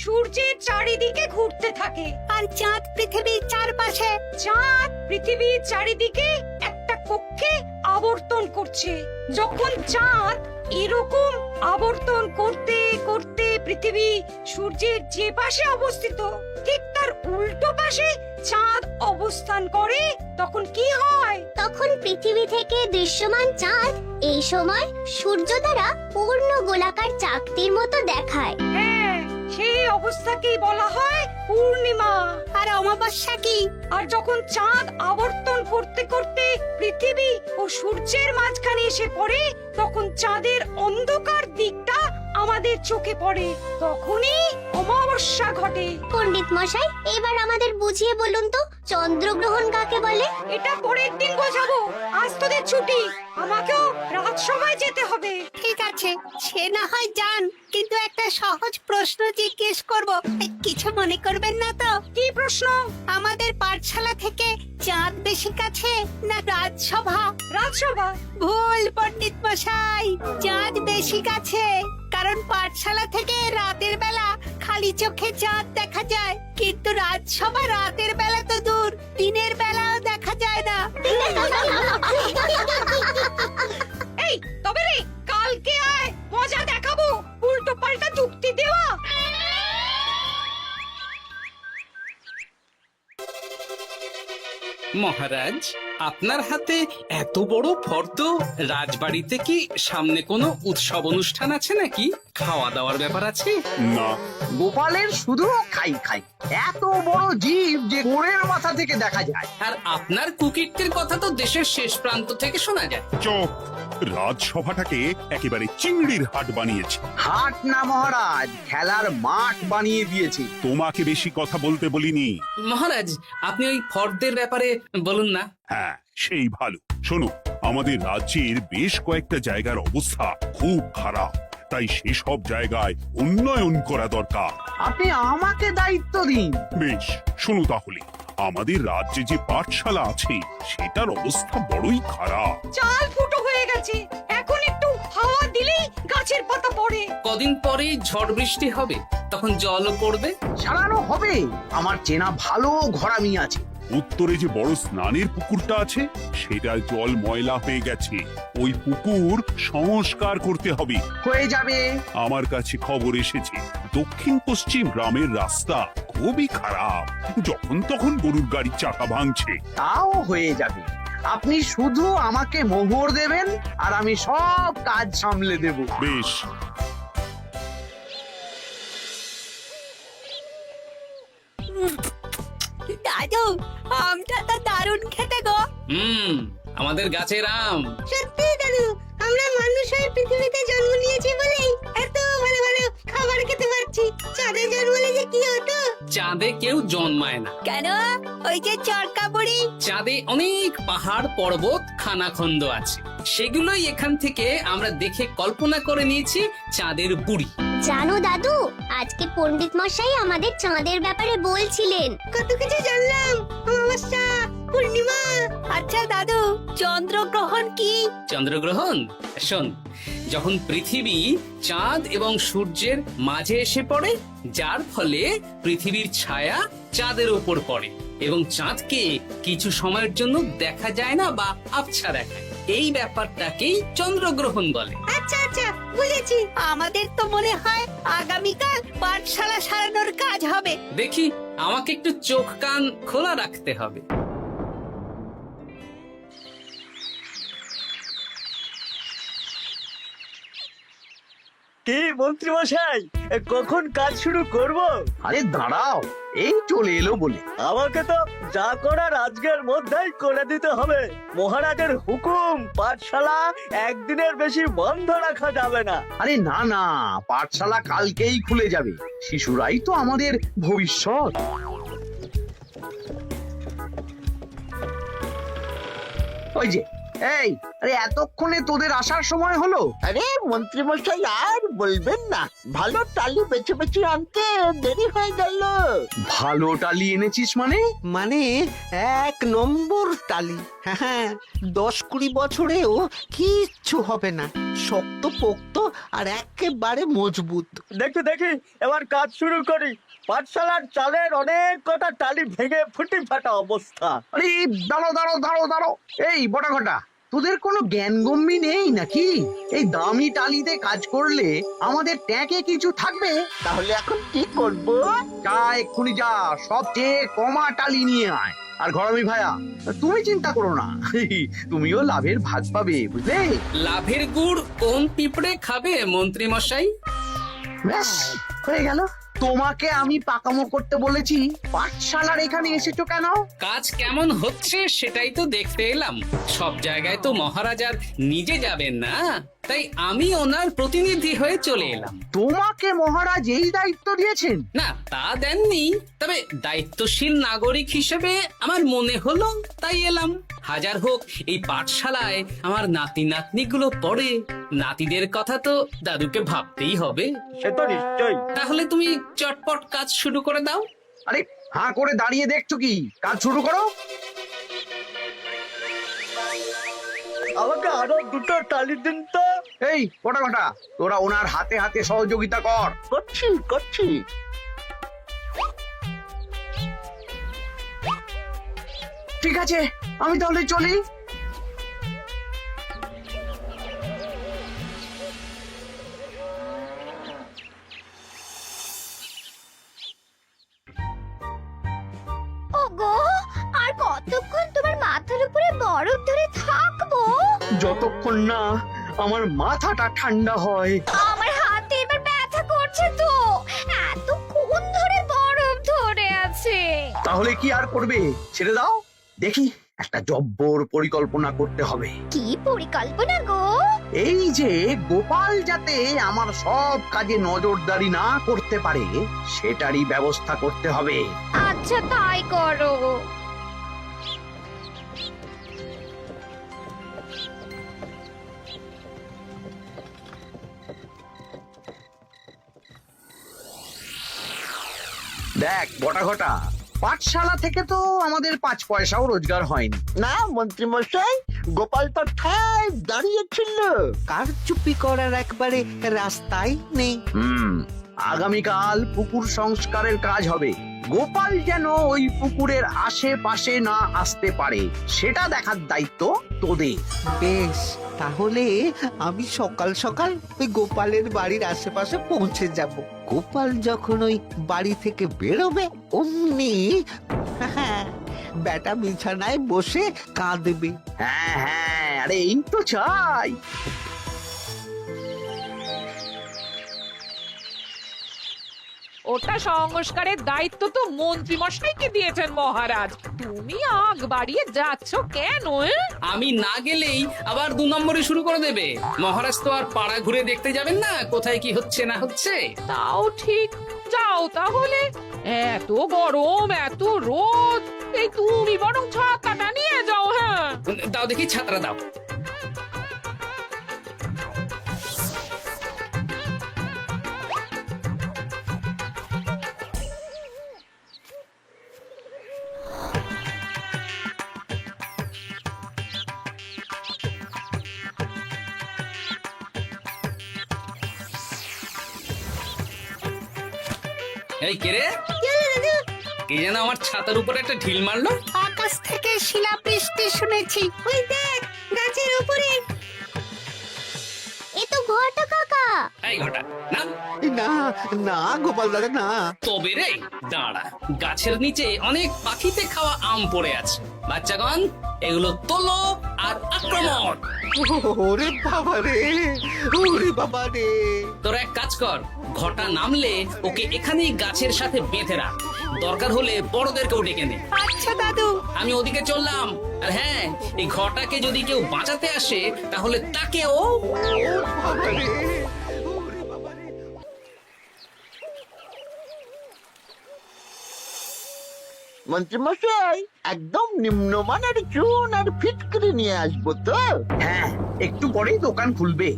সূর্যের চারিদিকে ঘুরতে থাকে, আর চাঁদ পৃথিবীর চারপাশে। চাঁদ পৃথিবীর চারিদিকে একটা কক্ষে আবর্তন করছে। যখন চাঁদ এরকম আবর্তন করতে করতে পৃথিবী সূর্যের যে পাশে অবস্থিত ঠিক তার উল্টো পাশে চাঁদ অবস্থান করে, তখন কি হয়? তখন পৃথিবী থেকে দৃশ্যমান চাঁদ এই সময় সূর্য দ্বারা পূর্ণ গোলাকার চাকতির মতো দেখায়। হ্যাঁ, সেই অবস্থাকেই বলা হয় পূর্ণিমা। আর অমাবস্যা কি? আর যখন চাঁদ আবর্তন করতে করতে পৃথিবী ও সূর্যের মাঝখানে এসে পড়ে, তখন চাঁদের অন্ধকার দিকটা আমাদের চোখে পড়ে, তখনই অমাবস্যা ঘটে। পণ্ডিত মশাই, এবার আমাদের বুঝিয়ে বলুন তো চন্দ্রগ্রহণ কাকে বলে? এটা পরের দিন বোঝাবো, আজ তোদের ছুটি, আমাকেও রাজসভায় যেতে হবে। ঠিক আছে, সে না হয় যান, কিন্তু একটা সহজ প্রশ্ন জিজ্ঞেস করব, কিছু মনে করবেন না তো? কি প্রশ্ন? আমাদের পাঠশালা থেকে চাঁদ বেশি কাছে না রাজসভা? রাজসভা? ভুল পণ্ডিত মশাই, চাঁদ বেশি কাছে। কারণ পাঠশালা থেকে রাতের বেলা খালি চোখে চাঁদ দেখা যায়, কিন্তু রাজসভা রাতের বেলা তো দূর, দিনের বেলাও দেখা যায় না। এই তবে রে, কালকে আয়, মজা দেখাবো, উল্টো পাল্টা যুক্তি দেওয়া। মহারাজ, আপনার হাতে এত বড় ফর্দ, রাজবাড়িতে কি সামনে কোনো উৎসব অনুষ্ঠান আছে নাকি? খাওয়া দাওয়ার ব্যাপার আছে? না, গোপালের শুধু খাই খাই, এত বড় জীব যে গোড়ের মাথা থেকে দেখা যায়। আর আপনার কুকীর্তির কথা তো দেশের শেষ প্রান্ত থেকে শোনা যায়। চুপ! রাজসভাটাকে একেবারে চিংড়ির হাট বানিয়েছে। হাট না মহারাজ, খেলার মাঠ বানিয়ে দিয়েছে। তোমাকে বেশি কথা বলতে বলিনি। মহারাজ, আপনি ওই ফর্দের ব্যাপারে বলুন না। হ্যাঁ, সেই ভালো। শোনো, আমাদের রাজ্যের বেশ কয়েকটা জায়গার অবস্থা খুব খারাপ, তাই সেসব জায়গায় উন্নয়ন করা দরকার। আপনি আমাকে দায়িত্ব দিন। বেশ, শোনো তাহলে, আমাদের রাজ্যে যে পাঠশালা আছে সেটার অবস্থা বড়ই খারাপ। চাল ফুটো হয়ে গেছে, এখন একটু হাওয়া দিলেই গাছের পাতা পড়ে। কদিন পরেই ঝড় বৃষ্টি হবে, তখন জলও পড়বে। সারানো হবে। আমার চেনা ভালো ঘরামি আছে। উত্তরে যে বড় স্নানের পুকুরটা আছে সেটার জল ময়লা হয়ে গেছে, ওই পুকুর সংস্কার করতে হবে। হয়ে যাবে। আমার কাছে খবর এসেছে দক্ষিণ পশ্চিম গ্রামের রাস্তা খুবই খারাপ, যখন তখন গরুর গাড়ির চাকা ভাঙছে। তাও হয়ে যাবে। আপনি শুধু আমাকে মোহর দেবেন আর আমি সব কাজ সামলে দেব। বেশ, দাদু, আমটা তো দারুণ খেতে গো। আমাদের গাছের আম। সত্যি দাদু, আমরা মানুষ হয়ে পৃথিবীতে জন্ম নিয়েছি বলেই এত ভালো ভালো খাবার খেতে পারছি। চাঁদে জন্মলে যে কি হতো? চাঁদে কেউ জন্মায় না। কেন? ওই যে চরকা বুড়ি। চাঁদে অনেক পাহাড় পর্বত খানাখন্দ আছে, সেগুলোই এখান থেকে আমরা দেখে কল্পনা করে নিয়েছি চাঁদের বুড়ি। জানো দাদু, আজকে পণ্ডিত মশাই আমাদের চাঁদের ব্যাপারে বলছিলেন। কত কিছু জানলাম। অমাবস্যা, পূর্ণিমা। আচ্ছা দাদু, চন্দ্রগ্রহণ কি? চন্দ্রগ্রহণ? শোন, যখন পৃথিবী চাঁদ এবং সূর্যের মাঝে এসে পড়ে, যার ফলে পৃথিবীর ছায়া চাঁদের উপর পড়ে এবং চাঁদকে কিছু সময়ের জন্য দেখা যায় না বা আবছা দেখায়, এই ব্যাপারটাকেই চন্দ্রগ্রহণ বলে। আচ্ছা আচ্ছা, বুঝেছি। আমাদের তো মনে হয় আগামীকাল পাঠশালা সারানোর কাজ হবে। দেখি, আমাকে একটু চোখ কান খোলা রাখতে হবে। কি মন্ত্রী মশাই, কখন কাজ শুরু করব? আরে দাঁড়াও, এই চলে এলো বলে। আমাকে তো যা করার আজকের মধ্যেই করে দিতে হবে। মহারাজের হুকুম, পাঠশালা একদিনের বেশি বন্ধ রাখা যাবে না। আরে না না, পাঠশালা কালকেই খুলে যাবে। শিশুরাই তো আমাদের ভবিষ্যৎ। ওই যে এই, আরে এতক্ষণে তোদের আসার সময় হলো? আরে মন্ত্রী মশাই আর বলবেন না, ভালো টালি বেছে বেছে আনতে দেরি হয়ে গেল। ভালো টালি এনেছিস মানে? মানে 1 নম্বর টালি। হ্যাঁ, 10-20 বছরেও কিচ্ছু হবে না, শক্ত পোক্ত আর একেবারে মজবুত। দেখি দেখি এবার কাজ শুরু করি। পাঠশালার চালের অনেক কটা টালি ভেঙে ফুটি ফাটা অবস্থা। আরে দাঁড়ো। এই বটা ঘটা, তোদের কোনো জ্ঞানগম্যি নেই নাকি? এই দামি টালিতে কাজ করলে আমাদের ট্যাঁকে কিছু থাকবে? তাহলে এখন কি করব? যা এক্ষুনি যা, সবচেয়ে কমা টালি নিয়ে আয়। আর ঘরামি ভাইয়া, তুমি চিন্তা করো না, তুমিও লাভের ভাগ পাবে, বুঝলে? লাভের গুড় কোন পিঁপড়ে খাবে মন্ত্রী মশাই? ব্যাস, হয়ে গেল। তোমাকে আমি পাকামো করতে বলেছি, পাঠশালার এখানে এসেছো কেন? কাজ কেমন হচ্ছে সেটাই তো দেখতে এলাম। সব জায়গায় তো মহারাজ আর নিজে যাবেন না, তাই আমি ওনার প্রতিনিধি হয়ে চলে এলাম। তোমাকে মহারাজ এই দায়িত্ব দিয়েছেন? না, তা দেননি, তবে দায়িত্বশীল নাগরিক হিসেবে আমার মনে হলো তাই এলাম। হাজার হোক এই পাঠশালায় আমার নাতি নাতনিগুলো পড়ে, নাতিদের কথা তো দাদুকে ভাবতেই হবে। সে তো নিশ্চয়ই। তাহলে তুমি চটপট কাজ শুরু করে দাও। আরে হাঁ করে দাঁড়িয়ে দেখছো কি? কাজ শুরু করো। আমাকে আরো দুটো টালি দিন তো। এই কটা কটা, তোরা ওনার হাতে হাতে সহযোগিতা কর। করছি। ঠিক আছে, আমি তাহলে চলি। ওগো, আর কতক্ষণ তোমার মাথার উপরে বরফ ধরে থাকবো? যতক্ষণ না আমার মাথাটা ঠান্ডা হয়। আমার হাতে এবার ব্যথা করছে তো, এতক্ষণ ধরে বরফ ধরে আছে। তাহলে কি আর করবে? ছেড়ে দাও, দেখি একটা জব্বর পরিকল্পনা করতে হবে। কি পরিকল্পনা গো? এই যে গোপাল যাতে আমার সব কাজে নজরদারি না করতে পারে, সেটারই ব্যবস্থা করতে হবে। আচ্ছা, তাই করো। দেখ বটা ঘটা, পাঠশালা থেকে তো আমাদের 5 পয়সাও রোজগার হয়নি। না মন্ত্রী মশাই, গোপাল তো ঠায় দাঁড়িয়েছিল। কারচুপি করার একবারে রাস্তাই নেই। আগামীকাল পুকুর সংস্কারের কাজ হবে। গোপাল যেন ওই পুকুরের আশেপাশে না আসতে পারে, সেটা দেখার দায়িত্ব তোদের। বেশ, তাহলে আমি সকাল সকাল ওই গোপালের বাড়ির আশেপাশে পৌঁছে যাব। গোপাল যখন ওই বাড়ি থেকে বেরোবে অমনি বেটা বিছানায় বসে কাঁদবে। হ্যাঁ, আরে এই তো চাই। ওটা সংস্কারের দায়িত্ব তো মন্ত্রী মশাইকে দিয়েছেন মহারাজ। তুমি আগ বাড়িয়ে যাচ্ছ কেন? আমি না গেলেই আবার 2 নম্বরে শুরু করে দেবে। মহারাজ তো আর পাড়া ঘুরে দেখতে যাবেন না কোথায় কি হচ্ছে না হচ্ছে। তাও ঠিক, যাও তাহলে। এত গরম, এত রোদ, এই তুমি বরং ছাতাটা নিয়ে যাও। হ্যাঁ, দাও দেখি, ছাত্রা দাও। এই কে রে? কে যেন আমার ছাতার উপরে একটা ঢিল মারলো? আকাশ থেকে শিলাবৃষ্টি শুনেছি। ওই দেখ, গাছের উপরে। এ তো ঘটা কাকা। এই ঘটা না, না না গোপাল দাদা, না। তবে রে দাঁড়া, গাছের নিচে অনেক পাখিতে খাওয়া আম পড়ে আছে। বাচ্চাগণ, এগুলো তোলো আর আক্রমণ। ওরে বাবা রে, ওরে বাবা রে। তোরা এক কাজ কর, ঘটা নামলে ওকে এখানেই গাছের সাথে বেঁধে রাখ। দরকার হলে বড়দেরকেও ডেকে নে। আচ্ছা দাদু। আমি ওদিকে চললাম। আর হ্যাঁ, এই ঘটাকে যদি কেউ বাঁচাতে আসে তাহলে তাকেও। বাবা রে, ওরে বাবা রে। মন্ত্রীমশাই একদম নিম্নমানের চুন আর ফিটকিরি নিয়ে আসবো তো। হ্যাঁ, একটু পরেই দোকান খুলবে।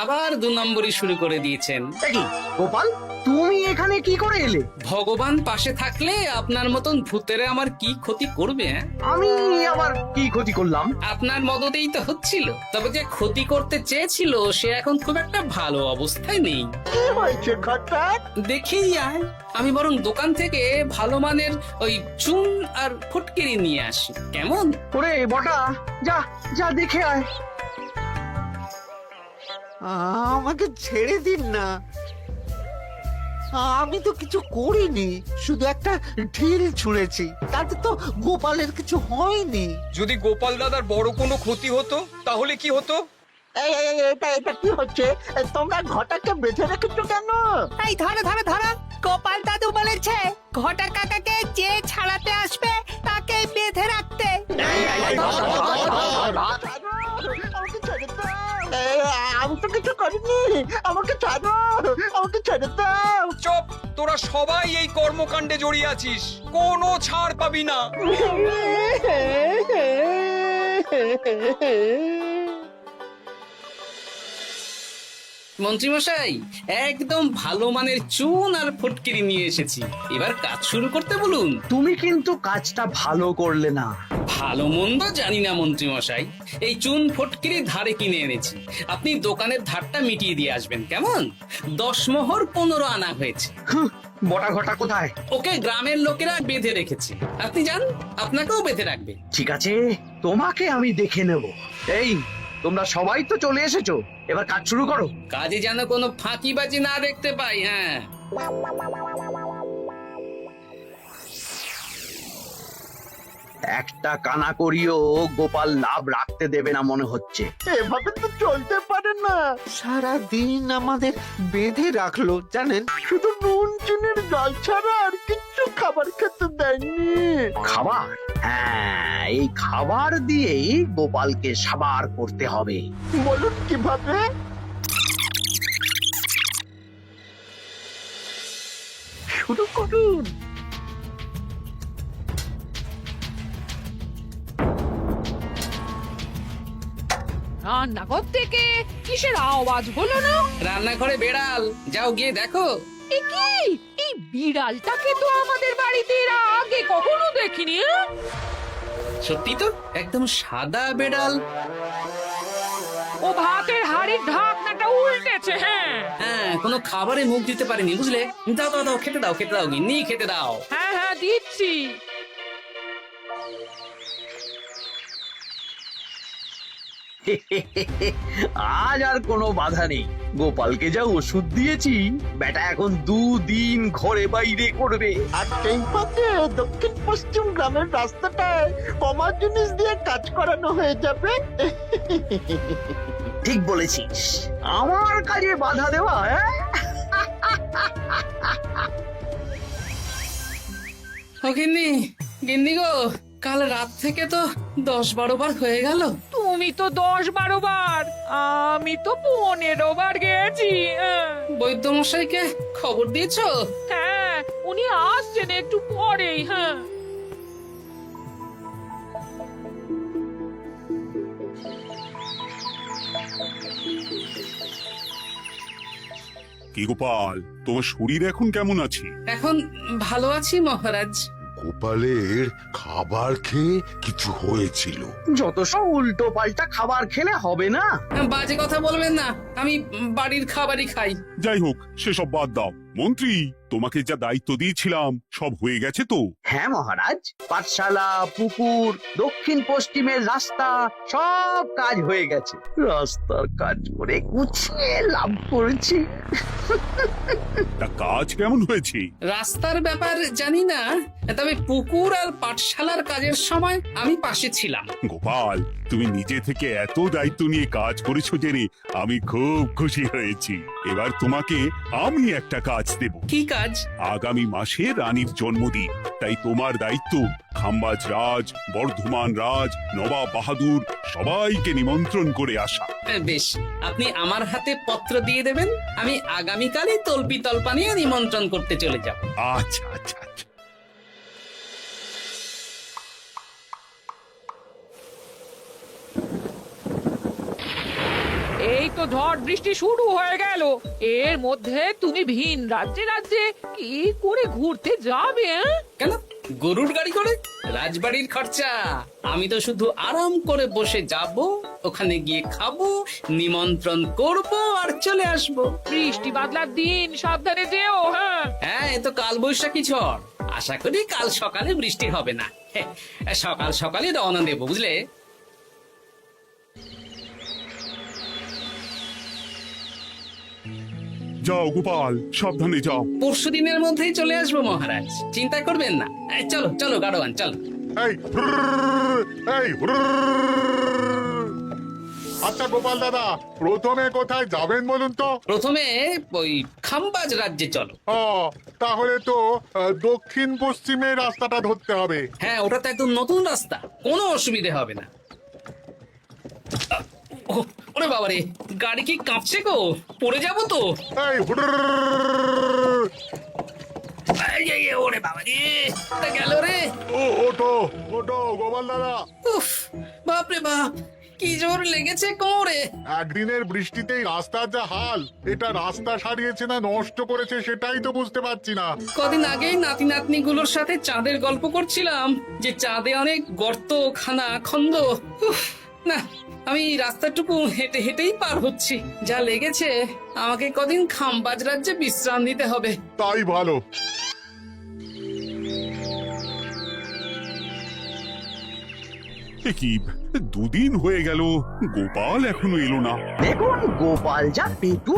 আবার 2 নম্বরই শুরু করে দিয়েছেন। এ কি গোপাল, তুমি এখানে কি করে এলে? ভগবান পাশে থাকলে আপনার মতন ভূতেরা আমার কি ক্ষতি করবে? হ্যাঁ? আমি আবার কি ক্ষতি করলাম? আপনার মদতেই তো হচ্ছিল। তবে যে ক্ষতি করতে চেয়েছিল সে এখন খুব একটা ভালো অবস্থায় নেই। কি হয়েছে ঘটাৎ? দেখেই আয়। আমি বরং দোকান থেকে ভালো মানের ওই চুন আর ফুটকিরি নিয়ে আসি, কেমন? ওরে বটা, যা যা দেখে আয়। আমাকে ছেড়ে দিন না, আমি তো কিছু করিনি, শুধু একটা ঢিল ছুঁড়েছি, তাতে তো গোপালের কিছু হয়নি। যদি গোপাল দাদার বড় কোনো ক্ষতি হতো তাহলে কি হতো? এটা কি হচ্ছে? তোমরা ঘটাকে বেঁধে রেখেছো কেন? এই ধরো ধরো ধরো, গোপাল দাদু বলেছে ঘটা কাকাকে যে ছাড়াতে আসবে তাকে বেঁধে রাখতে। আমাকে ছেড়ে দাও। আমি তো কিছু করিনি, আমাকে ছাড়ো, আমাকে ছেড়ে দাও। চুপ, তোরা সবাই এই কর্মকাণ্ডে জড়িয়ে আছিস, কোনো ছাড় পাবি না। মন্ত্রীমশাই, একদম ভালো মানের চুন আর ফুটকিরি নিয়ে এসেছি, এবার কাজ শুরু করতে বলুন। তুমি কিন্তু কাজটা ভালো করলে না। ভালো মন্দ জানি না মন্ত্রীমশাই, এই চুন ফটকিরি ধারে কিনে এনেছি, আপনি দোকানের ধারটা মিটিয়ে দিয়ে আসবেন, কেমন? 10 মোহর 15 আনা হয়েছে। হুঁ, বটা ঘটা কোথায়? ওকে গ্রামের লোকেরা বেঁধে রেখেছে, আপনি যান, আপনাকেও বেঁধে রাখবে। ঠিক আছে, তোমাকে আমি দেখে নেব। এই, তোমরা সবাই তো চলে এসেছো, এবার কাজ শুরু করো। কাজে যেন কোনো ফাঁকিবাজি না দেখতে পাই। হ্যাঁ, একটা কানা করিও গোপাল লাভ রাখতে দেবে না মনে হচ্ছে। এভাবে তো চলতে পারে না। সারা দিন আমাদের বেঁধে রাখলো জানেন। শুধু নুন চিনির জল ছাড়া আর কিচ্ছু খাবার খেতে দেয়নি। খাবার? হ্যাঁ, এই খাবার দিয়েই গোপালকে সাবার করতে হবে। বলুন কিভাবে? শুরু করুন। রান্নাঘর থেকে কিসের আওয়াজ হলো না? রান্নাঘরে বেড়াল, যাও গিয়ে দেখো। এ কি, এই বিড়ালটাকে তো আমাদের বাড়িতে এর আগে কখনো দেখিনি। হ্যাঁ? সত্যি তো, একদম সাদা বেড়াল। ও ভাতের হাড়ির ঢাকনাটা উল্টেছে। হ্যাঁ হ্যাঁ, কোনো খাবারে মুখ দিতে পারেনি, বুঝলে? দাও দাও দাও, খেতে দাও, খেতে দাও, গিন্নি খেতে দাও। হ্যাঁ হ্যাঁ, দিচ্ছি। আজ আর কোনো বাধা নেই। গোপালকে যা ওষুধ দিয়েছি, বেটা এখন 2 দিন ঘরে বাইরে করবে। আর সেই ফাঁকে দক্ষিণ পশ্চিম গ্রামের রাস্তাটায় কমা জিনিস দিয়ে কাজ করানো হয়ে যাবে। ঠিক বলেছিস, আমার কাজে বাধা দেওয়া। ও গিন্নি, গিন্নি গো, কাল রাত থেকে তো 10-12 বার হয়ে গেল। তুমি তো 10-12 বার, আমি তো 15 বার গেছি। বৈদ্যমশাইকে খবর দিয়েছো? হ্যাঁ, উনি আসছেন একটু পরেই। হ্যাঁ, কি গোপাল, তোমার শরীর এখন কেমন আছে? এখন ভালো আছি মহারাজ। গোপালের খাবার খেয়ে কিছু হয়েছিল? যত সব উল্টো পাল্টা খাবার খেলে হবে না। বাজে কথা বলবেন না, আমি বাড়ির খাবারই খাই। যাই হোক, সেসব বাদ দাও। মন্ত্রী, তোমাকে যা দায়িত্ব দিয়েছিলাম সব হয়ে গেছে তো? হ্যাঁ মহারাজ, পাঠশালা, পুকুর, দক্ষিণ পশ্চিমের রাস্তা সব কাজ হয়ে গেছে। রাস্তার কাজ করে গুছিয়ে লাভ করেছি। তা কাজ কেমন হয়েছে? রাস্তার ব্যাপার জানি না, তবে পুকুর আর পাঠশালার কাজের সময় আমি পাশে ছিলাম। গোপাল, তুমি নিজে থেকে এত দায়িত্ব নিয়ে কাজ করেছো জেনে আমি খুব খুশি হয়েছি। এবার তোমাকে আমি একটা কাজ কাজ দেব। কি কাজ? আগামী মাসে রানীর জন্মদিন, তাই তোমার দায়িত্ব খাম্বাজ রাজ, বর্ধমান রাজ, নবাব বাহাদুর সবাইকে নিমন্ত্রণ করে আসা। বেশ, আপনি আমার হাতে পত্র দিয়ে দেবেন, আমি আগামীকালই তল্পি তল্পা নিয়ে নিমন্ত্রণ করতে চলে যাব। আচ্ছা আচ্ছা আচ্ছা। এই তো ঝড় বৃষ্টি শুরু হয়ে গেল, এর মধ্যে তুমি ভিন রাজ্যে রাজ্যে কি করে ঘুরতে যাবে? কেন, গরুর গাড়ি করে? রাজবাড়ির খরচা। আমি তো শুধু আরাম করে বসে যাব, ওখানে গিয়ে খাবো, নিমন্ত্রণ করব আর চলে আসব। বৃষ্টি বাদলার দিন, সাবধানে যেও। হ্যাঁ হ্যাঁ, এ তো কাল বৈশাখী ঝড়, আশা করি কাল সকালে বৃষ্টি হবে না। সকাল সকালে রওনা দেবো, বুঝলে? যাও গোপাল, সাবধানে যাও। পরশু দিনের মধ্যেই চলে আসবো মহারাজ, চিন্তা করবেন না। চলো চলো গাড়োয়ান, চলো। এই এই আচ্ছা গোপাল দাদা, প্রথমে কোথায় যাবেন বলুন তো? প্রথমে ওই খাম্বাজ রাজ্যে চলো। ও, তাহলে তো দক্ষিণ পশ্চিমে রাস্তাটা ধরতে হবে। হ্যাঁ, ওটা তো একদম নতুন রাস্তা, কোনো অসুবিধে হবে না। ওরে বাবারে, গাড়ি কি কাঁপছে গো, পড়ে যাবো তো। এই ওরে বাবারে, গেল রে। ওটো ওটো গোপাল দাদা। উফ, বাপরে বাপ, কি জোর লেগেছে কোমরে। একদিনের বৃষ্টিতেই রাস্তার যা হাল, এটা রাস্তা সারিয়েছে না নষ্ট করেছে সেটাই তো বুঝতে পারছি না। কদিন আগেই নাতি নাতনি গুলোর সাথে চাঁদের গল্প করছিলাম, যে চাঁদে অনেক গর্ত, খানা, খন্দ। উফ, না, আমি রাস্তাটুকু হেঁটে হেঁটেই পার হচ্ছি। যা লেগেছে, আমাকে কদিন খাম্বাজ রাজ্যে বিশ্রাম নিতে হবে। তাই ভালো। কি দুদিন হয়ে গেল, গোপাল এখনো এলো না। দেখুন গোপাল যা পেটু।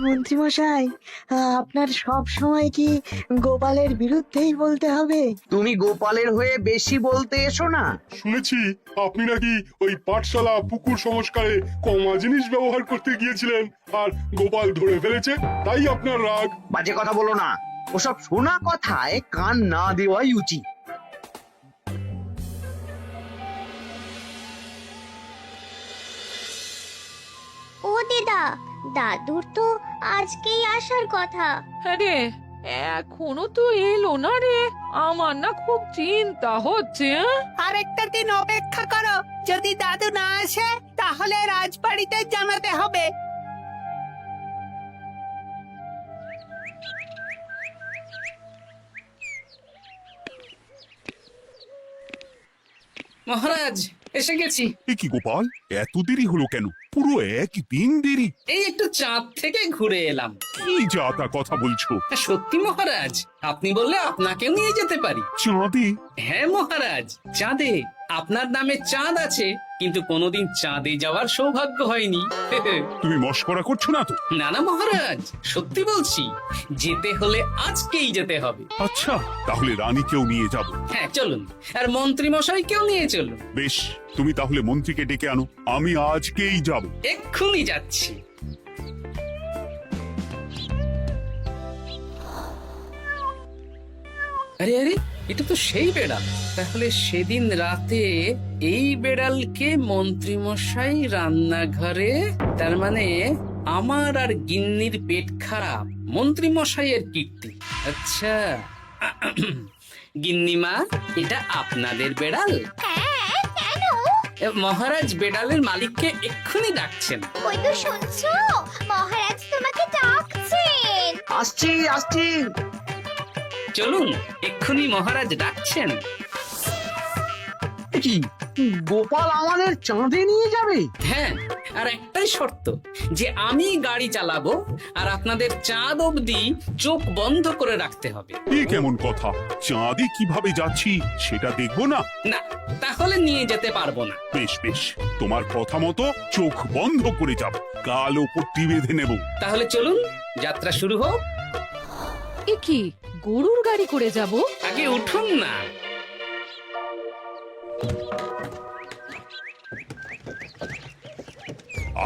মন্ত্রী মশাই, আপনার সব সময় কি গোপালের বিরুদ্ধেই বলতে হবে? তুমি গোপালের হয়ে বেশি বলতে এসো না। শুনেছি আপনি নাকি ওই পাঠশালা পুকুর সংস্কারে কমা জিনিস ব্যবহার করতে গিয়েছিলেন, আর গোপাল ধরে ফেলেছে, তাই আপনার রাগ। বাজে কথা বলো না, ওসব শোনা কথায় কান না দেওয়াই উচিত। ও দিদা, দাদুর তো আজকেই আসার কথা। হ্যাঁ রে, এখনো তো এলো না রে, আমার না খুব চিন্তা হচ্ছে। আরেকটা দিন অপেক্ষা করো, যদি দাদু না আসে তাহলে রাজবাড়িতে জানাতে হবে। মহারাজ, এসে গেছি। এ কি গোপাল, এত দেরি হলো কেন? পুরো একদিন দেরি। এই একটু চাঁদ থেকে ঘুরে এলাম। কি যা তা কথা বলছো? সত্যি মহারাজ, আপনি বললে আপনাকেও নিয়ে যেতে পারি। চাঁদে? হ্যাঁ মহারাজ, চাঁদে। আপনার নামে চাঁদ আছে, কিন্তু কোনোদিন চাঁদে যাওয়ার সৌভাগ্য হয়নি। তুমি মস্করা করছো না তো? না না মহারাজ, সত্যি বলছি, যেতে হলে আজকেই যেতে হবে। আচ্ছা, তাহলে রানীকেও নিয়ে যাব। হ্যাঁ চলুন, আর মন্ত্রী মশাইকেও নিয়ে চলুন। বেশ, তুমি তাহলে মন্ত্রীকে ডেকে আনো, আমি আজকেই যাব। এক্ষুনি যাচ্ছি। আরে আরে, এটা তো সেই বেড়াল। তাহলে সেদিন রাতে এই বেড়ালকে মন্ত্রী মশাই রান্নাঘরে, তার মানে আমার আর গিন্নির পেট খারাপ, মন্ত্রী মশাইয়ের কীর্তি। আচ্ছা, গিন্নিমা, এটা আপনাদের বেড়াল? হ্যাঁ, কেন? মহারাজ বেড়ালের মালিককে এক্ষুনি ডাকছেন। ওই তো শুনছো, মহারাজ তোমাকে ডাকছেন। আসছি আসছি। চলুন, এক্ষুনি মহারাজ ডাকছেন। কি গোপাল আমাদের চাঁদে নিয়ে যাবে? হ্যাঁ, আর একটাই শর্ত, যে আমি গাড়ি চালাবো আর আপনাদের চাঁদ অবধি চোখ বন্ধ করে রাখতে হবে। এই কেমন কথা? চাঁদে কিভাবে যাচ্ছি সেটা দেখবো না? না, তাহলে নিয়ে যেতে পারবো না। বেশ বেশ, তোমার কথা মতো চোখ বন্ধ করে যাব, কালো পট্টি বেঁধে নেব। তাহলে চলুন, যাত্রা শুরু হোক। এ কি, গরুর গাড়ি করে যাব? আগে উঠুন না।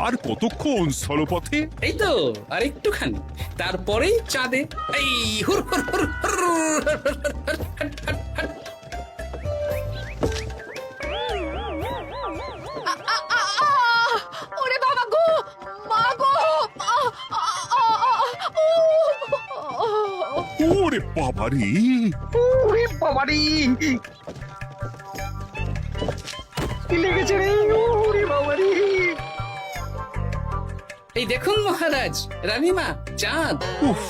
আর কতক্ষণ স্থলপথে? এই তো আর একটুখানি, তারপরেই চাঁদে। এই হুর হুর হুর হুর, ওরে বাবা গো, মা গো, ওরে বাবারে! ওরে বাবারি, কি লেগেছে রে? ওরে বাবারি! এই দেখুন মহারাজ, রানীমা, চাঁদ। উফ,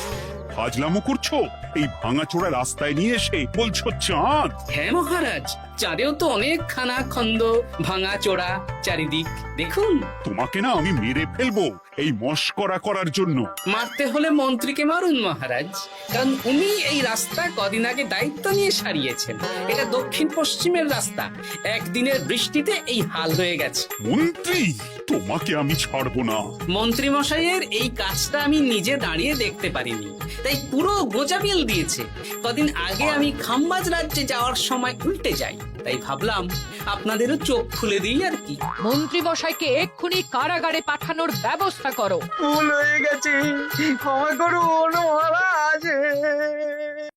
ফাজলামো করছো? এই ভাঙাচোরা রাস্তায় নিয়ে এসে বলছো চাঁদ? হ্যাঁ মহারাজ, চাঁদেও তো অনেক খানা খন্দ, ভাঙা চোরা চারিদিক। দেখুন, তোমাকে না আমি মেরে ফেলবো এই মস্করা করার জন্য। মারতে হলে মন্ত্রীকে মারুন মহারাজ, কারণ উনি এই রাস্তা কদিন আগে দায়িত্ব নিয়ে সারিয়েছেন। এটা দক্ষিণ পশ্চিমের রাস্তা, একদিনের বৃষ্টিতে এই হাল হয়ে গেছে। মন্ত্রী, তোমাকে আমি ছাড়বো না। মন্ত্রী মশাইয়ের এই কাজটা আমি নিজে দাঁড়িয়ে দেখতে পারিনি, তাই পুরো গোজামিল দিয়েছে। কদিন আগে আমি খাম্বাজ রাজ্যে যাওয়ার সময় উল্টে যাই, তাই ভাবলাম আপনাদেরও চোখ খুলে দিই আর কি। মন্ত্রী মশাইকে এক্ষুনি কারাগারে পাঠানোর ব্যবস্থা করো। ভুল হয়ে গেছে, ক্ষমা করুন মহারাজ।